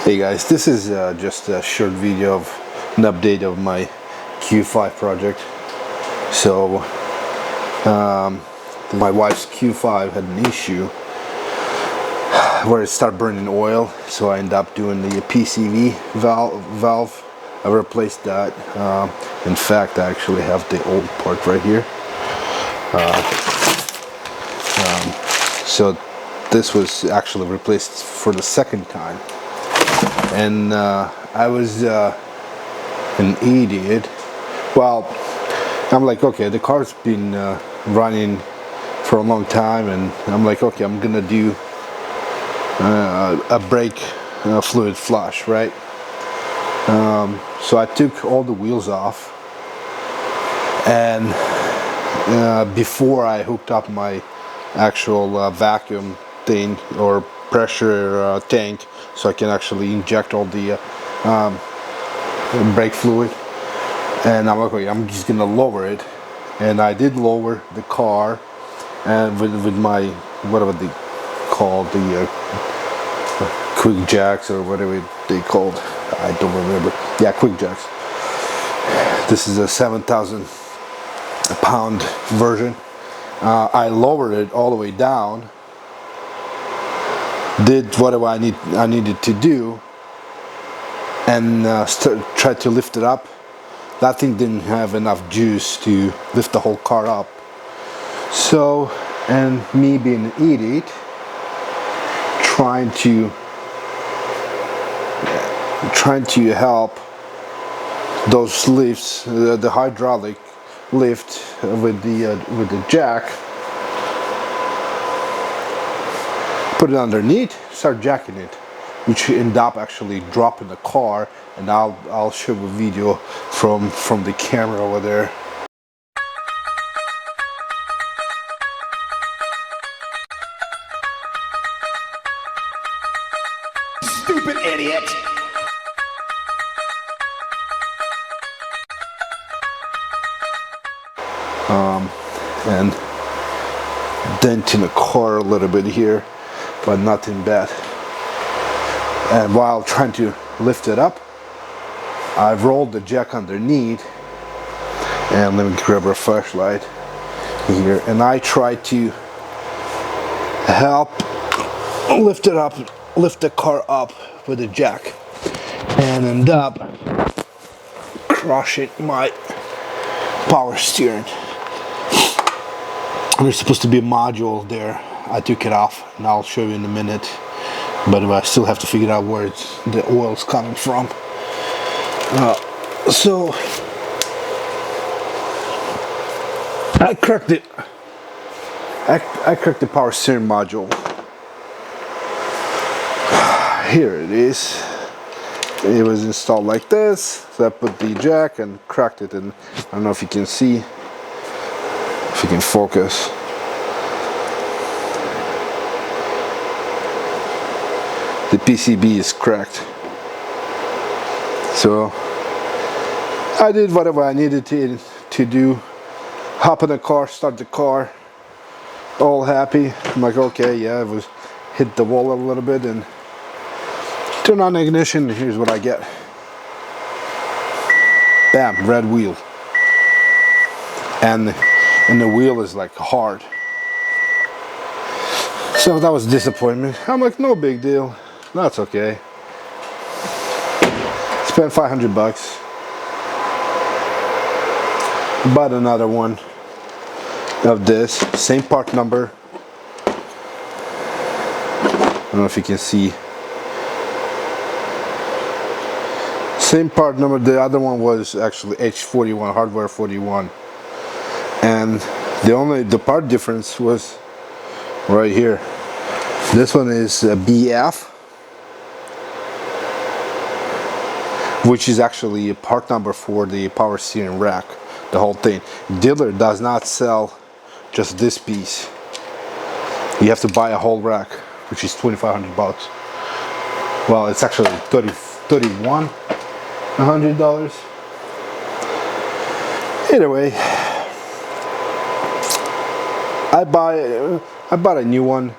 Hey guys, this is just a short video of an update of my Q5 project. So my wife's Q5 had an issue where it started burning oil, so I ended up doing the PCV valve. I replaced that. In fact, I actually have the old part right here. So this was actually replaced for the second time. And I was an idiot. Well, I'm like, okay, the car's been running for a long time, and I'm like, okay, I'm gonna do a brake fluid flush, right? So I took all the wheels off, and before I hooked up my actual vacuum thing or pressure tank, so I can actually inject all the brake fluid, and I'm like, okay, I'm just gonna lower it, and I did lower the car, and with my whatever they call the quick jacks or whatever they called, I don't remember. Yeah, quick jacks. This is a 7,000 pound version. I lowered it all the way down, did whatever I needed to do, and tried to lift it up. That thing didn't have enough juice to lift the whole car up. So, and me being an idiot, trying to help those lifts, the hydraulic lift with the jack, put it underneath, start jacking it, which ended up actually dropping the car, and I'll show a video from the camera over there. Stupid idiot! And denting the car a little bit here, but nothing bad. And while trying to lift it up, I've rolled the jack underneath, and let me grab a flashlight here, and I try to help lift it up, lift the car up with the jack, and end up crushing my power steering. There's supposed to be a module there. I took it off, and I'll show you in a minute, but I still have to figure out where the oil's coming from. So I cracked it. I cracked the power steering module. Here it is. It was installed like this. So I put the jack and cracked it, and I don't know if you can see, if you can focus. The PCB is cracked. So I did whatever I needed to do. Hop in the car, start the car, all happy. I'm like, okay, yeah, it was hit the wall a little bit, and turn on the ignition. Here's what I get. Bam, red wheel. And the wheel is like hard. So that was a disappointment. I'm like, no big deal. That's okay. Spent 500 bucks. Bought another one of this. Same part number. I don't know if you can see. Same part number. The other one was actually H41, hardware 41. And the part difference was right here. This one is a BF, which is actually a part number for the power steering rack, the whole thing. Dealer does not sell just this piece. You have to buy a whole rack, which is 2,500 bucks. Well, it's actually $3,100. Anyway, I bought a new one.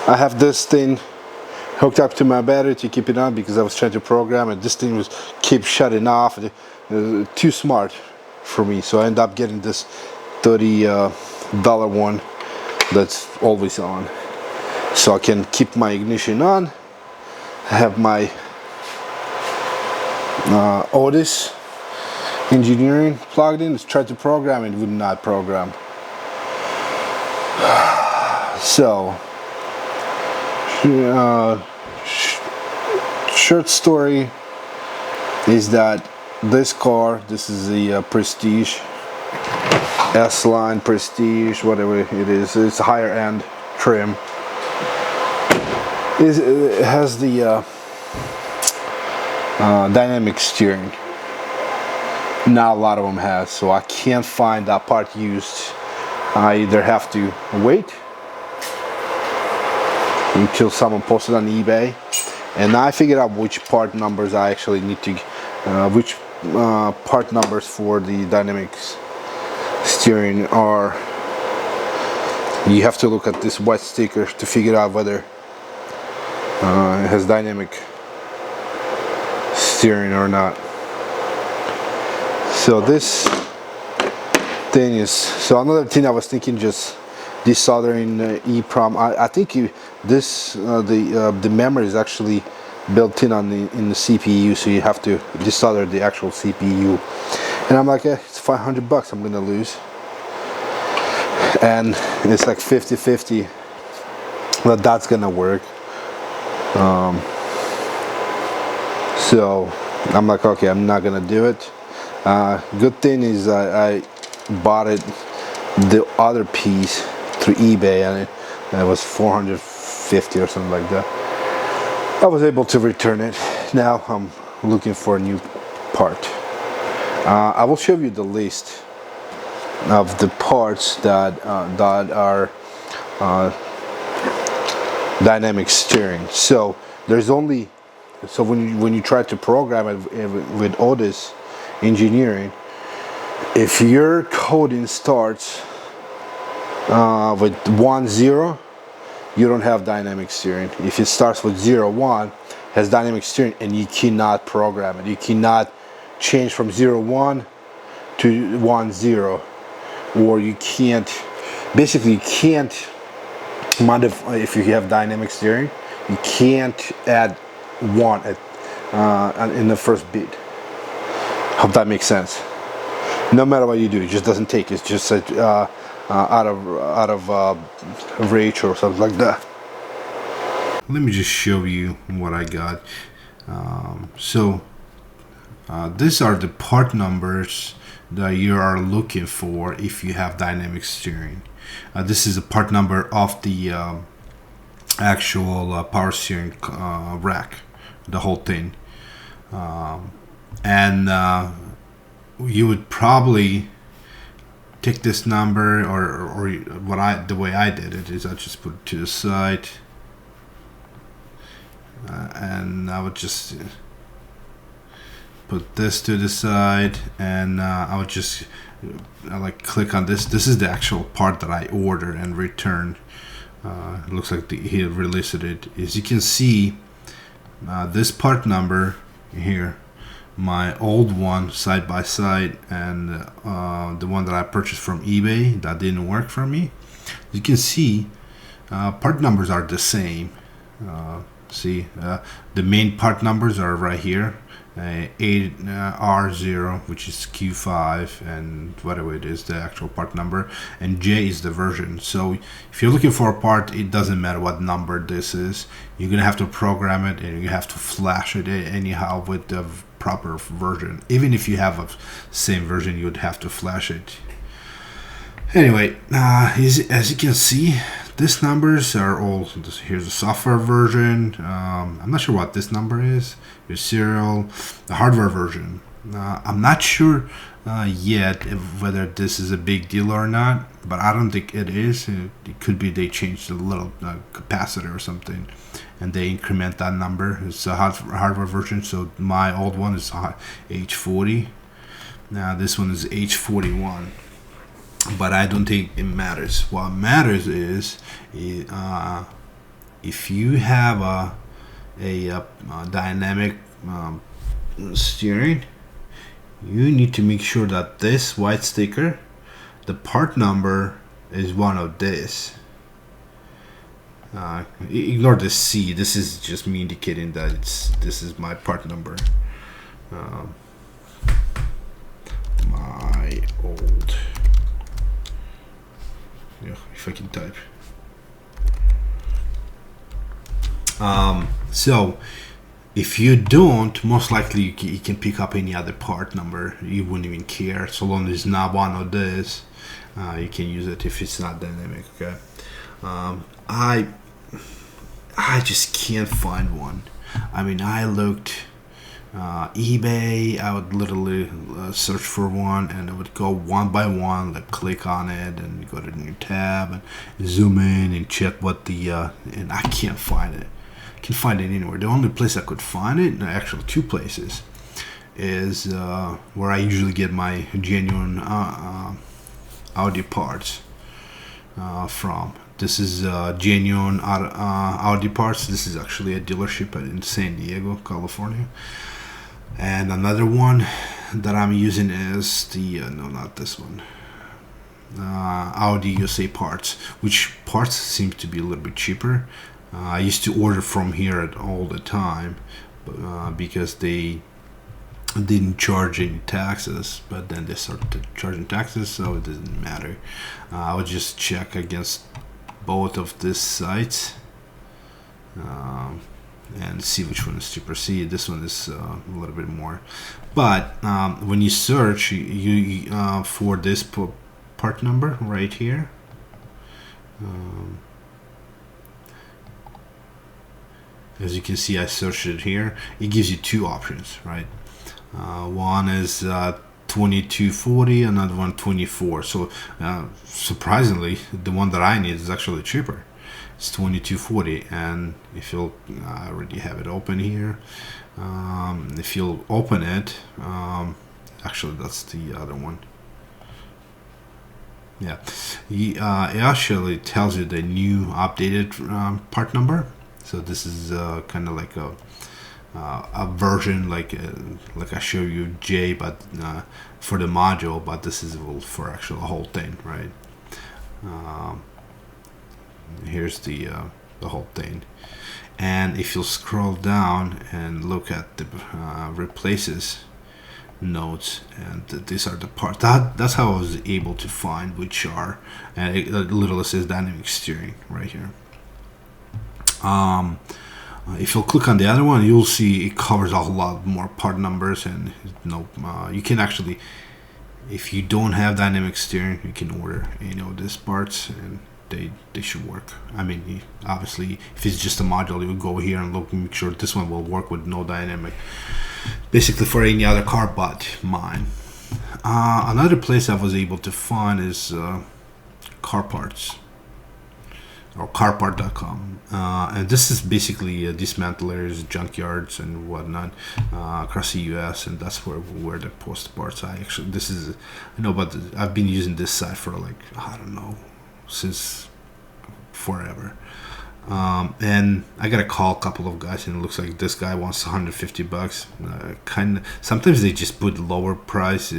I have this thing hooked up to my battery to keep it on because I was trying to program it. This thing was keep shutting off. Too smart for me, so I ended up getting this $30 one that's always on, so I can keep my ignition on. I have my Otis engineering plugged in. Let's try to program it. Would not program. So short story is that this car, this is the Prestige, S-Line Prestige, whatever it is, it's a higher end trim. It has the dynamic steering. Not a lot of them has, so I can't find that part used. I either have to wait until someone posts it on eBay, and I figured out which part numbers I actually need to, which part numbers for the dynamics steering are. You have to look at this white sticker to figure out whether it has dynamic steering or not. So this thing is, so another thing I was thinking, just desoldering EEPROM. I think the memory is actually built in the CPU, so you have to desolder the actual CPU. And I'm like, it's $500 I'm gonna lose, and it's like 50-50 that that's gonna work. So I'm like, okay, I'm not gonna do it. Good thing is I bought it, the other piece, through eBay, and it was $450 or something like that. I was able to return it. Now I'm looking for a new part. I will show you the list of the parts that are dynamic steering. So there's only, so when you try to program it with Otis engineering, if your coding starts with 1-0, you don't have dynamic steering. If it starts with 0-1, has dynamic steering, and you cannot program it. You cannot change from 0-1 to 1-0, or you can't, basically you can't modify. If you have dynamic steering, you can't add 1 in the first bit. Hope that makes sense. No matter what you do, it just doesn't take. It's just out of reach or something like that. Let me just show you what I got. These are the part numbers that you are looking for if you have dynamic steering. This is a part number of the actual power steering rack, the whole thing. You would probably take this number, or the way I did it is I just put it to the side, and I would just put this to the side, and I would just like click on this. This is the actual part that I ordered and returned. It looks like he released it. As you can see, this part number here, my old one side by side, and the one that I purchased from eBay that didn't work for me. You can see part numbers are the same. The main part numbers are right here. R0, which is Q5, and whatever it is, the actual part number, and J is the version. So if you're looking for a part, it doesn't matter what number this is. You're gonna have to program it, and you have to flash it anyhow with the proper version. Even if you have a same version, you would have to flash it. Anyway, as you can see, these numbers are all, here's the software version. I'm not sure what this number is. Your serial, the hardware version. I'm not sure yet whether this is a big deal or not, but I don't think it is. It could be they changed a little capacitor or something, and they increment that number. It's a hardware version, so my old one is H40. Now this one is H41. But I don't think it matters. What matters is if you have dynamic steering, you need to make sure that this white sticker, the part number is one of this. Ignore the C. This is just me indicating that this is my part number. My old. Yeah, if I can type. So if you don't, most likely you can pick up any other part number. You wouldn't even care, so long as it's not one of this. You can use it if it's not dynamic. Okay. I just can't find one. I mean, I looked eBay. I would literally search for one, and I would go one by one, like click on it, and go to the new tab, and zoom in and check what the and I can't find it. I can't find it anywhere. The only place I could find it, actually two places, is where I usually get my genuine Audi parts from. This is genuine Audi parts. This is actually a dealership in San Diego, California. And another one that I'm using is the no, not this one. Audi USA parts, which parts seem to be a little bit cheaper. I used to order from here all the time because they didn't charge any taxes, but then they started charging taxes, so it doesn't matter. I would just check against both of these sites and see which one is cheaper. See, this one is a little bit more, but when you search you for this part number right here, as you can see, I searched it here. It gives you two options, right? One is 2240, another one 24. So surprisingly, the one that I need is actually cheaper. It's 2240, and if you'll, I already have it open here. If you'll open it, actually that's the other one. Yeah, it actually tells you the new updated part number. So this is kind of like a version like I show you J, but for the module, but this is for actual whole thing, right? Here's the whole thing, and if you'll scroll down and look at the replaces notes, and these are the parts that's how I was able to find which are, and it literally says dynamic steering right here. If you'll click on the other one, you'll see it covers a lot more part numbers, and you can actually, if you don't have dynamic steering, you can order these parts, and they should work. I mean, obviously, if it's just a module, you would go here and look and make sure this one will work with no dynamic, basically for any other car but mine. Another place I was able to find is car parts, or carpart.com, and this is basically dismantlers, junkyards, and whatnot across the U.S., and that's where they post parts. But I've been using this site for I don't know, since forever. And I got to call a couple of guys, and it looks like this guy wants $150. Sometimes they just put lower price,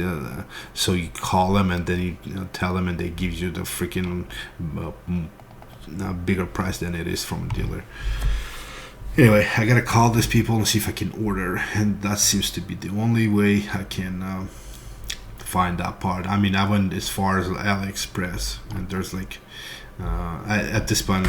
so you call them and then you tell them, and they give you the freaking bigger price than it is from a dealer. Anyway, I gotta call these people and see if I can order, and that seems to be the only way I can find that part. I mean, I went as far as AliExpress, and there's at this point,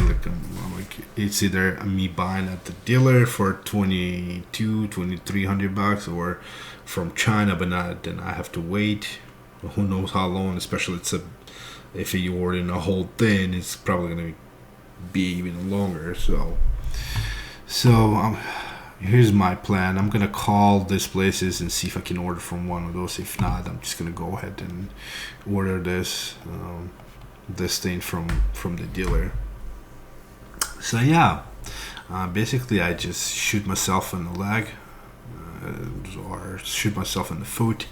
it's either me buying at the dealer for $2,300 or from China, but then I have to wait who knows how long, especially if you order in a whole thing, it's probably gonna be even longer. So here's my plan. I'm gonna call these places and see if I can order from one of those. If not, I'm just gonna go ahead and order this thing from the dealer. So yeah, basically I just shoot myself in the leg, or shoot myself in the foot,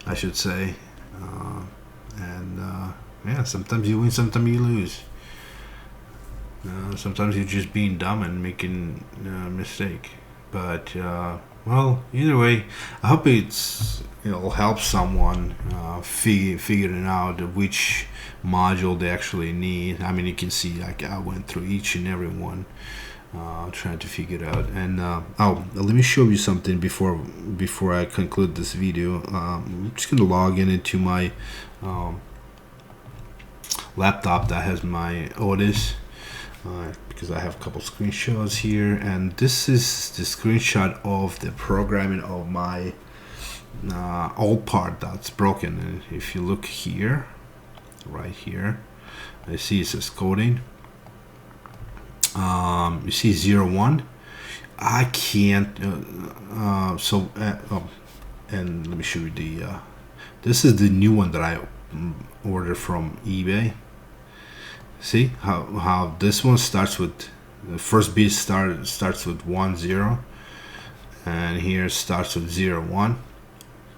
I should say, and yeah, sometimes you win, sometimes you lose. Sometimes you're just being dumb and making a mistake. But well, either way, I hope it'll help someone figuring out which module they actually need. I mean, you can see like I went through each and every one, trying to figure it out. And oh, let me show you something before I conclude this video. I'm just gonna log into my laptop that has my Otis. Because I have a couple screenshots here, and this is the screenshot of the programming of my old part that's broken. And if you look here, right here, I see it says coding. You see 01. I can't and let me show you the this is the new one that I ordered from eBay. See how this one starts with the first bit starts with 10, and here starts with 01.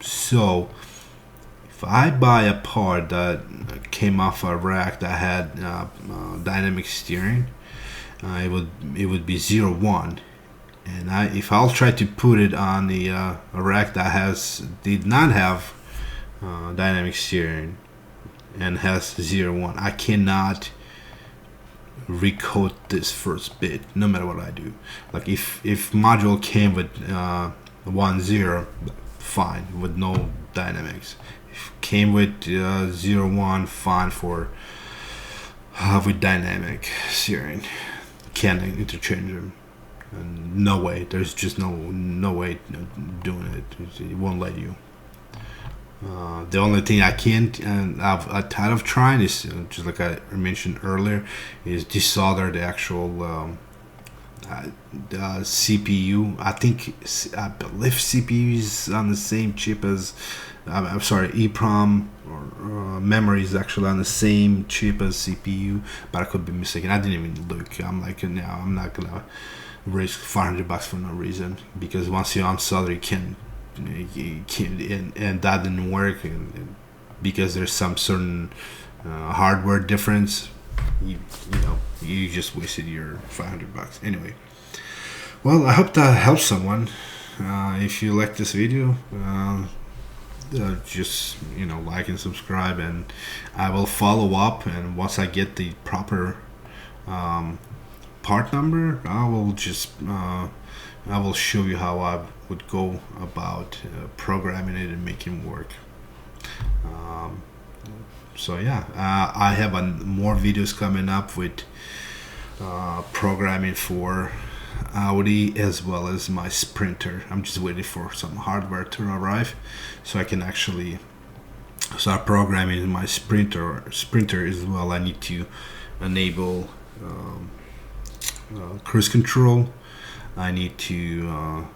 So if I buy a part that came off a rack that had dynamic steering, it would be 01. And if I'll try to put it on the a rack that did not have dynamic steering and has 01, I cannot recode this first bit no matter what I do. Like if module came with 10, fine, with no dynamics. If came with 01, fine for with dynamic steering. Can't interchange them. And no way. There's just no way doing it. It won't let you. The only thing I can't, and I've tired of trying, is just like I mentioned earlier, is desolder the actual CPU. I believe CPU is on the same chip as I'm sorry, EEPROM or memory is actually on the same chip as CPU, but I could be mistaken. I didn't even look. I'm like, no, I'm not gonna risk $500 for no reason, because once you're on solder, you can't, and that didn't work, and because there's some certain hardware difference, you just wasted your $500. Anyway, well, I hope that helps someone. If you like this video, just like and subscribe, and I will follow up, and once I get the proper part number, I will show you how I would go about programming it and making it work. So yeah, I have more videos coming up with programming for Audi as well as my Sprinter. I'm just waiting for some hardware to arrive so I can actually start programming my Sprinter as well. I need to enable cruise control. I need to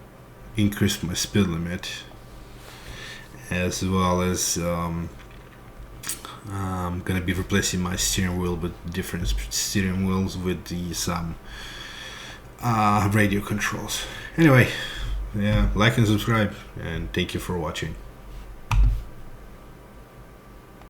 increase my speed limit, as well as I'm gonna be replacing my steering wheel with different steering wheels with some radio controls. Anyway, yeah, like and subscribe, and thank you for watching.